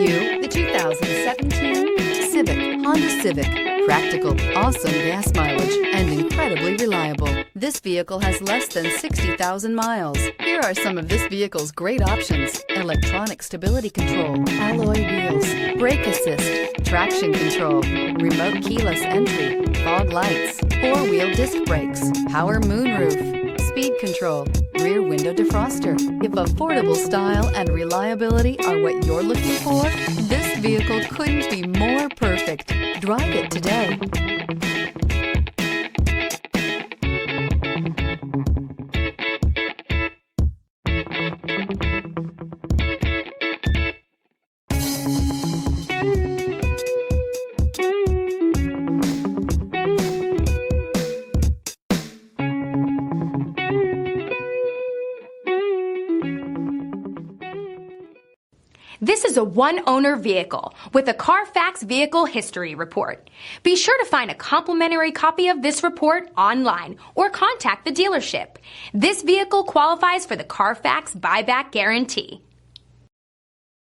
you the 2017 Civic, Honda Civic. Practical, awesome gas mileage, and incredibly reliable. This vehicle has less than 60,000 miles. Here are some of this vehicle's great options: electronic stability control, alloy wheels, brake assist, traction control, remote keyless entry, fog lights, four-wheel disc brakes, power moonroof, speed control, rear window defroster. If affordable style and reliability are what you're looking for, this vehicle couldn't be more perfect. Drive it today. This is a one-owner vehicle with a Carfax Vehicle History Report. Be sure to find a complimentary copy of this report online or contact the dealership. This vehicle qualifies for the Carfax Buyback Guarantee.